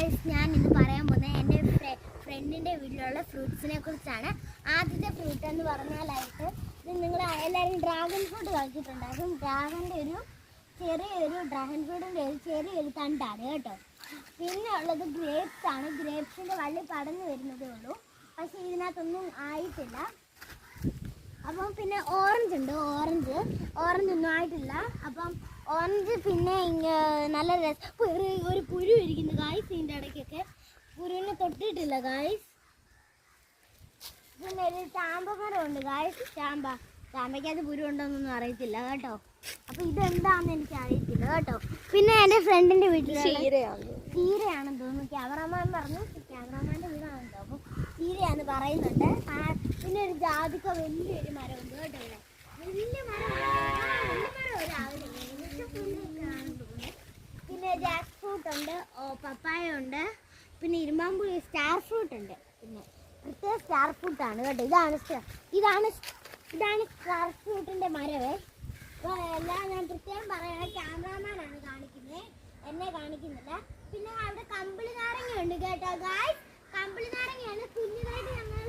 Guys, ഞാൻ ഇന്ന് പറയാൻ പോകുന്നത് എൻ്റെ ഫ്രണ്ടിൻ്റെ വീട്ടിലുള്ള ഫ്രൂട്ട്സിനെ കുറിച്ചാണ്. ആദ്യത്തെ ഫ്രൂട്ട് എന്ന് പറഞ്ഞാലായിട്ട് നിങ്ങൾ എല്ലാവരും ഡ്രാഗൺ ഫ്രൂട്ട് കഴിച്ചിട്ടുണ്ടാകും. ഡ്രാഗൺ ഫ്രൂട്ടിൻ്റെ ഒരു ചെറിയൊരു തണ്ടാണ് കേട്ടോ. പിന്നെ ഉള്ളത് ഗ്രേപ്സ് ആണ്. ഗ്രേപ്സിൻ്റെ വള്ളി പടർന്നു വരുന്നതേ ഉള്ളൂ, പക്ഷേ ഇതിനകത്തൊന്നും ആയിട്ടില്ല. അപ്പം പിന്നെ ഓറഞ്ച് ഉണ്ട്. ഓറഞ്ച് ഒന്നും ആയിട്ടില്ല. അപ്പം ഓറഞ്ച് പിന്നെ നല്ല ഒരു പുഴു ഇരിക്കുന്നു ഗായ്സ്. ഇതിൻ്റെ ഇടയ്ക്കൊക്കെ പുഴുവിനെ തൊട്ടിട്ടില്ല ഗായ്സ്. പിന്നെ ഒരു ചാമ്പമരം ഉണ്ട് ഗായ്സ്. ചാമ്പയ്ക്കകത്ത് പുഴു ഉണ്ടോന്നൊന്നും അറിയത്തില്ല കേട്ടോ. അപ്പം ഇതെന്താണെന്ന് എനിക്ക് അറിയത്തില്ല കേട്ടോ. പിന്നെ എൻ്റെ ഫ്രണ്ടിൻ്റെ വീട്ടിൽ ചീരയാണെന്ന് തോന്നുന്നു. ക്യാമറാമാൻ പറഞ്ഞു ക്യാമറാമാൻ്റെ വീടാണെന്ന് തോന്നുന്നു. അപ്പം ചീരയാണെന്ന് പറയുന്നുണ്ട്. പിന്നെ ഒരു ജാതിക്ക വലിയൊരു മരമുണ്ട് കേട്ടോ. ഇവിടെ വലിയ മരം പിന്നെ ജാക്ക് ഫ്രൂട്ട് ഉണ്ട്, പപ്പായ ഉണ്ട്, പിന്നെ ഇരുമ്പാമ്പുളി സ്റ്റാർ ഫ്രൂട്ട് ഉണ്ട്. പിന്നെ പ്രത്യേക സ്റ്റാർ ഫ്രൂട്ടാണ് കേട്ടോ. ഇതാണ് സ്റ്റാർ ഫ്രൂട്ടിൻ്റെ മരവേ. അപ്പോൾ എല്ലാം ഞാൻ പ്രത്യേകം പറയണം, ക്യാമറാമാനാണ് കാണിക്കുന്നത്, എന്നെ കാണിക്കുന്നില്ല. പിന്നെ അവിടെ കമ്പിളി നാരങ്ങ ഉണ്ട് കേട്ടോ ഗായ്സ്. കമ്പിളി നാരങ്ങയാണ് കുഞ്ഞിതായിട്ട് ഞങ്ങൾ